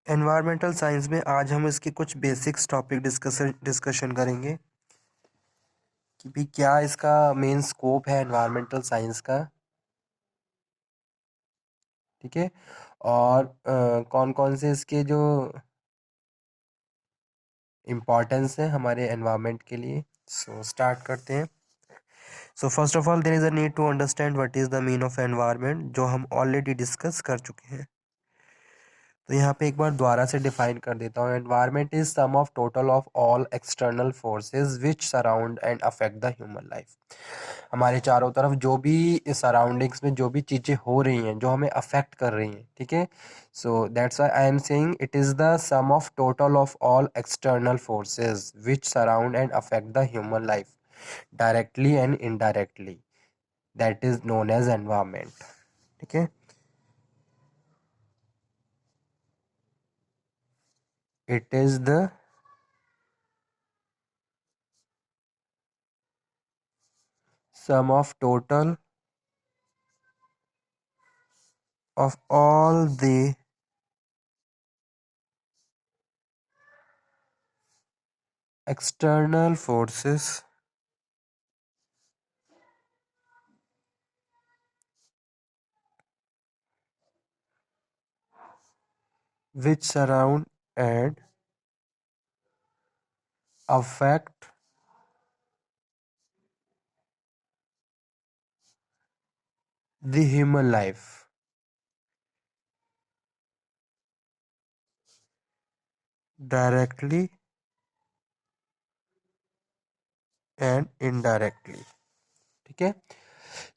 Environmental science में आज हम इसके कुछ बेसिक्स टॉपिक डिस्कशन करेंगे कि भी क्या इसका मेन स्कोप है एनवायरमेंटल साइंस का। ठीक है। और कौन कौन से इसके जो इम्पोर्टेंस है हमारे एनवायरनमेंट के लिए। सो स्टार्ट करते हैं। So first of all there is a need to understand what is the mean of environment, जो हम ऑलरेडी डिस्कस कर चुके हैं। तो यहाँ पे एक बार दोबारा से डिफाइन कर देता हूँ। Environment is sum of total of all external forces which surround and affect the human life. हमारे चारों तरफ जो भी सराउंडिंग्स में जो भी चीज़ें हो रही हैं जो हमें अफेक्ट कर रही हैं, ठीक है। So that's why I am saying it is the sum of total of all external forces which surround and affect the human life directly and indirectly, that is known as environment. ठीक है। It is the sum of total of all the external forces which surround and affect the human life directly and indirectly। ठीक है।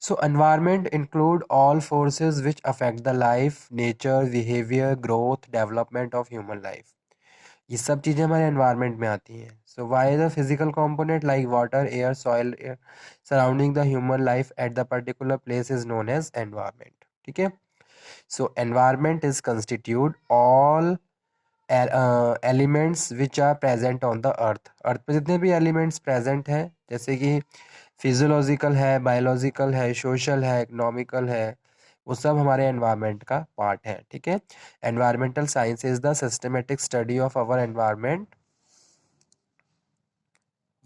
So environment include all forces which affect the life, nature, behavior, growth, development of human life। ये सब चीज़ें हमारे environment में आती हैं। So why the physical component like water, air, soil surrounding the human life at the particular place is known as environment. ठीक है। So environment is constitute all elements which are present on the earth. Earth पे जितने भी elements present हैं, जैसे कि physiological है, biological है, सोशल है, इकोनॉमिकल है, वो सब हमारे एनवायरनमेंट का पार्ट है। ठीक है। Environmental science is the systematic study of our environment.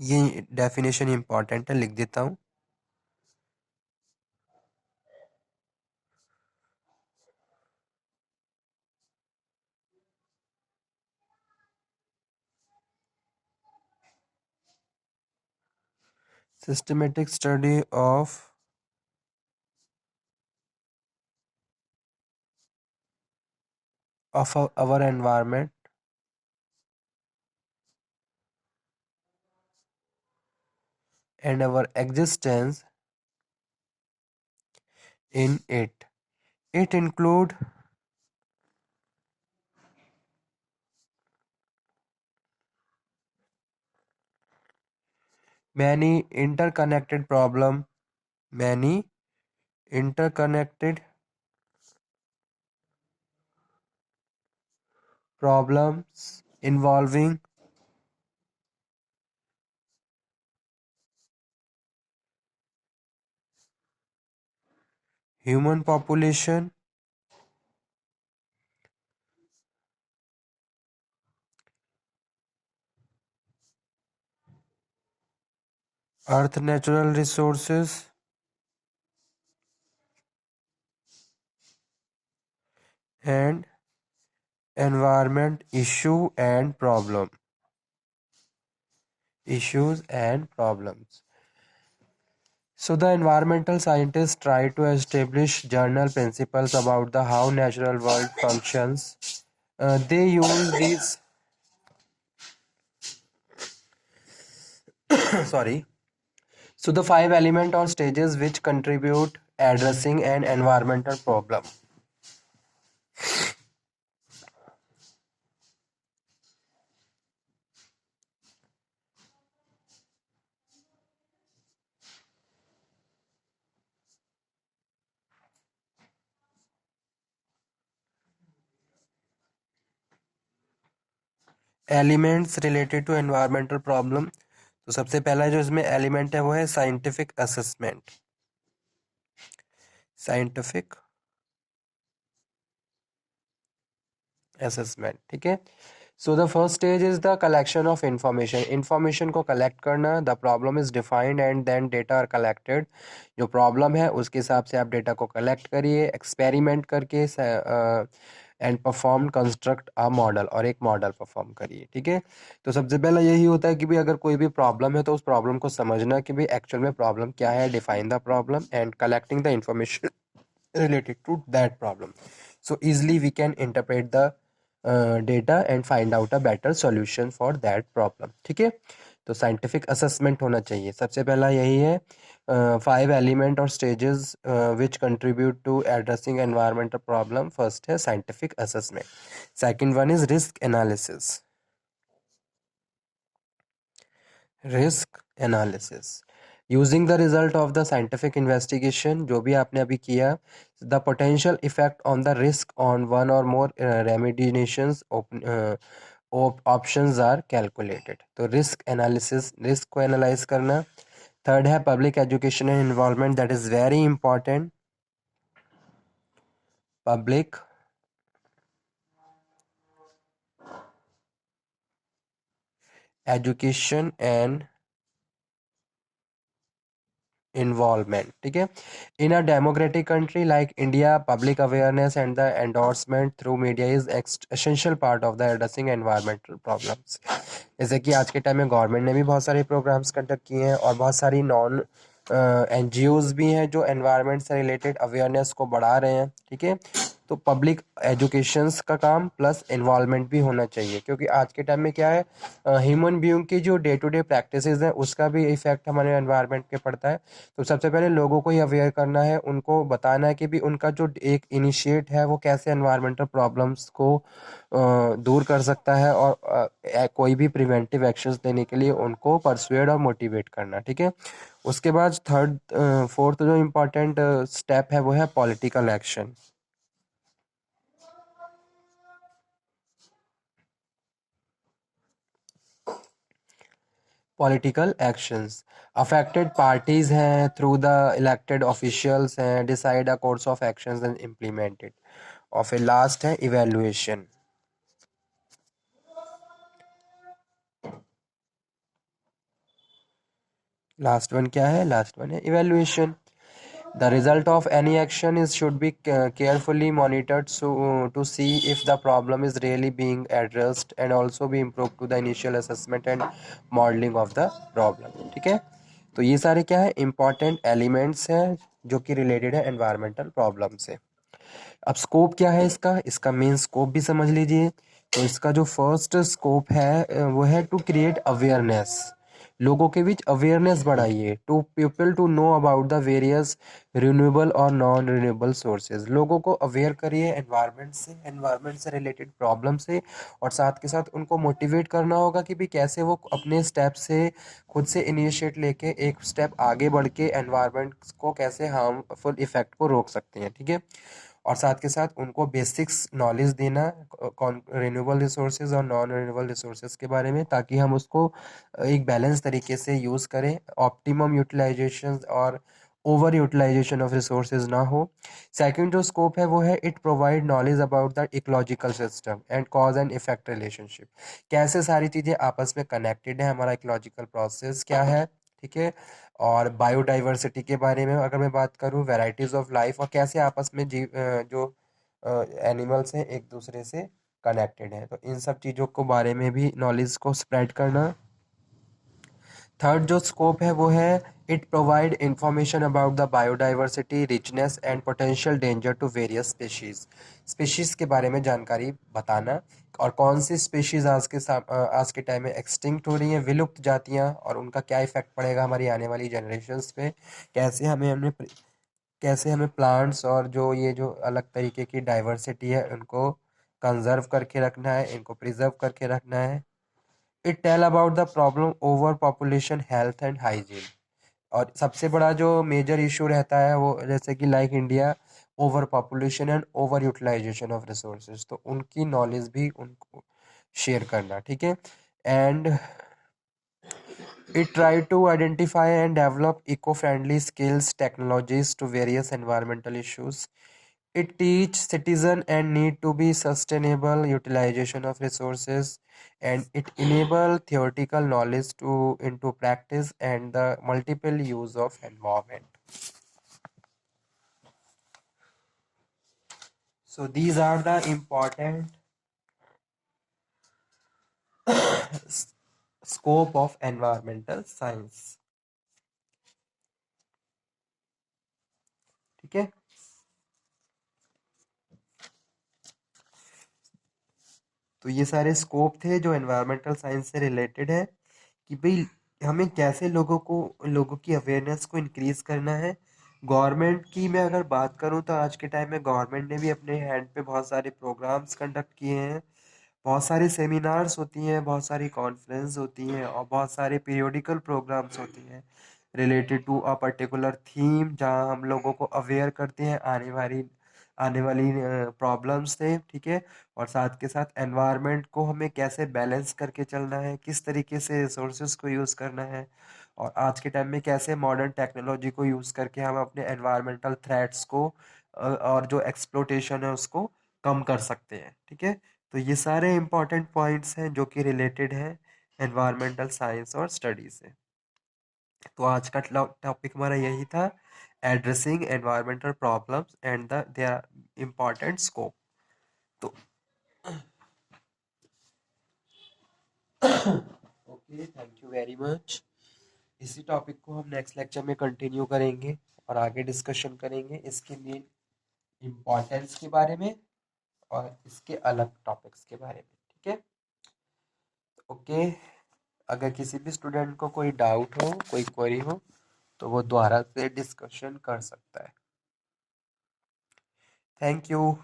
ये डेफिनेशन इंपॉर्टेंट है, लिख देता हूँ। Systematic study of our environment and our existence in it. It include many interconnected many interconnected problems involving human population, earth natural resources, and environment issues and problems. So the environmental scientists try to establish general principles about the how natural world functions. They use these sorry. So the five element or stages which contribute addressing an environmental problem. Elements related to environmental problem. तो सबसे पहला जो इसमें element है वो है scientific assessment. Scientific assessment, ठीक है। So the first stage is the collection of information. Information को collect करना, the problem is defined and then data are collected. जो problem है उसके हिसाब से आप data को collect करिए, experiment करके and perform construct a model, और एक मॉडल परफॉर्म करिए, ठीक है। तो सबसे पहला यही होता है कि भाई अगर कोई भी प्रॉब्लम है तो उस प्रॉब्लम को समझना कि भाई एक्चुअल में प्रॉब्लम क्या है, define the problem and collecting the information related to that problem, so easily we can interpret the data and find out a better solution for that problem, ठीक है। तो साइंटिफिक असेसमेंट होना चाहिए, सबसे पहला यही है। 5 एलिमेंट और stages which contribute to addressing environmental problem. First है scientific assessment, second one is risk analysis. Risk analysis using the result of the scientific investigation, जो भी आपने अभी किया, the potential effect on the risk on one और more remediations options are calculated. तो risk analysis, risk को analyze करना। Third है public education and involvement, that is very important. Public education and involvement, ठीक है। In a democratic country like India, public awareness and the endorsement through media is essential part of the addressing environmental problems। जैसे कि आज के time में government ने भी बहुत सारे प्रोग्राम्स कंडक्ट किए हैं और बहुत सारी नॉन एनजीओज भी हैं जो एनवायरनमेंट से रिलेटेड अवेयरनेस को बढ़ा रहे हैं, ठीक है। तो पब्लिक एजुकेशंस का काम प्लस इन्वॉल्वमेंट भी होना चाहिए, क्योंकि आज के टाइम में क्या है, ह्यूमन बीइंग की जो डे टू डे प्रैक्टिसेस हैं उसका भी इफेक्ट हमारे एनवायरनमेंट पे पड़ता है। तो सबसे पहले लोगों को ही अवेयर करना है, उनको बताना है कि भी उनका जो एक इनिशिएट है वो कैसे एनवायरमेंटल प्रॉब्लम्स को दूर कर सकता है, और कोई भी प्रिवेंटिव एक्शंस लेने के लिए उनको परसुएड और मोटिवेट करना, ठीक है। उसके बाद थर्ड फोर्थ जो इम्पोर्टेंट स्टेप है वो है political action. Political actions, affected parties हैं थ्रू द इलेक्टेड ऑफिशियल्स हैं, decide a course of actions and implement it. और फिर लास्ट है इवेल्युएशन। लास्ट वन क्या है, लास्ट वन है evaluation. The result of any action is should be carefully monitored so to see if the problem is really being addressed and also be improved to the initial assessment and modeling of the problem, ठीक है। तो ये सारे क्या है, important elements हैं जो कि related है environmental problem से। अब स्कोप क्या है इसका, इसका मेन स्कोप भी समझ लीजिए। तो इसका जो फर्स्ट स्कोप है वो है टू क्रिएट अवेयरनेस, लोगों के बीच अवेयरनेस बढ़ाइए, to people to know about the various renewable और नॉन रिन्यूएबल सोर्सेज। लोगों को अवेयर करिए एनवायरनमेंट से रिलेटेड प्रॉब्लम से, और साथ के साथ उनको मोटिवेट करना होगा कि भी कैसे वो अपने स्टेप से खुद से इनिशिएट लेके एक स्टेप आगे बढ़ के एनवायरनमेंट को कैसे हार्मफुल इफेक्ट को रोक सकते हैं, ठीक है। और साथ के साथ उनको बेसिक्स नॉलेज देना कौन रिन्यूएबल रिसोर्सेज और नॉन रिन्यूएबल रिसोर्सेज के बारे में, ताकि हम उसको एक बैलेंस तरीके से यूज़ करें, ऑप्टिमम यूटिलाइजेशन और ओवर यूटिलाइजेशन ऑफ रिसोर्सेज ना हो। सेकंड जो स्कोप है वो है it provide knowledge about the ecological system and cause and effect relationship, कैसे सारी चीज़ें आपस में कनेक्टेड है, हमारा इकोलॉजिकल प्रोसेस क्या है, ठीक है। और बायोडाइवर्सिटी के बारे में अगर मैं बात करूं, वैरायटीज ऑफ लाइफ, और कैसे आपस में जो एनिमल्स हैं एक दूसरे से कनेक्टेड हैं, तो इन सब चीज़ों को बारे में भी नॉलेज को स्प्रेड करना। थर्ड जो स्कोप है वो है it provide information about the biodiversity richness and potential danger to various species, species के बारे में जानकारी बताना, और कौन सी स्पेशीज आज के टाइम में एक्सटिंक्ट हो रही हैं, विलुप्त जातियां, और उनका क्या इफेक्ट पड़ेगा हमारी आने वाली जनरेशन्स पे, कैसे हमें हमने कैसे हमें प्लांट्स और जो ये जो अलग तरीके की डाइवर्सिटी है उनको कंजर्व करके रखना है, इनको प्रिजर्व करके रखना है। It tell about the problem over population health and hygiene, और सबसे बड़ा जो मेजर इशू रहता है वो जैसे कि like India, over population and over utilization of resources, तो उनकी नॉलेज भी उनको शेयर करना, ठीक है। And it tried to identify and develop eco-friendly skills technologies to various environmental issues, It teach citizen and need to be sustainable utilization of resources, and it enable theoretical knowledge to into practice and the multiple use of environment. So these are the important scope of environmental science. ठीक है. तो ये सारे scope थे जो environmental science से related है कि भाई हमें कैसे लोगों की अवेयरनेस को इंक्रीज करना है. गवर्नमेंट की मैं अगर बात करूं तो आज के टाइम में गवर्नमेंट ने भी अपने हैंड पे बहुत सारे प्रोग्राम्स कंडक्ट किए हैं. बहुत सारी सेमिनार्स होती हैं, बहुत सारी कॉन्फ्रेंस होती हैं और बहुत सारे पीरियोडिकल प्रोग्राम्स होती हैं related to a particular theme, जहां हम लोगों को अवेयर करते हैं आने वाली प्रॉब्लम्स से. ठीक है. और साथ के साथ एनवायरनमेंट को हमें कैसे बैलेंस करके चलना है, किस तरीके से रिसोर्सेज को यूज़ करना है, और आज के टाइम में कैसे मॉडर्न टेक्नोलॉजी को यूज़ करके हम अपने एनवायरमेंटल थ्रेट्स को और जो एक्सप्लोटेशन है उसको कम कर सकते हैं. ठीक है. तो ये सारे इंपॉर्टेंट पॉइंट्स हैं जो कि रिलेटेड है एनवायरमेंटल साइंस और स्टडी से. तो आज का टॉपिक हमारा यही था, addressing environmental problems and the their important scope. तो okay, thank you very much. इसी टॉपिक को हम नेक्स्ट लेक्चर में कंटिन्यू करेंगे और आगे डिस्कशन करेंगे इसके मेन इम्पोर्टेंस के बारे में और इसके अलग टॉपिक्स के बारे में. ठीक है. ओके. अगर किसी भी स्टूडेंट को कोई डाउट हो, कोई क्वेरी हो, तो वो दोबारा से डिस्कशन कर सकता है. Thank you.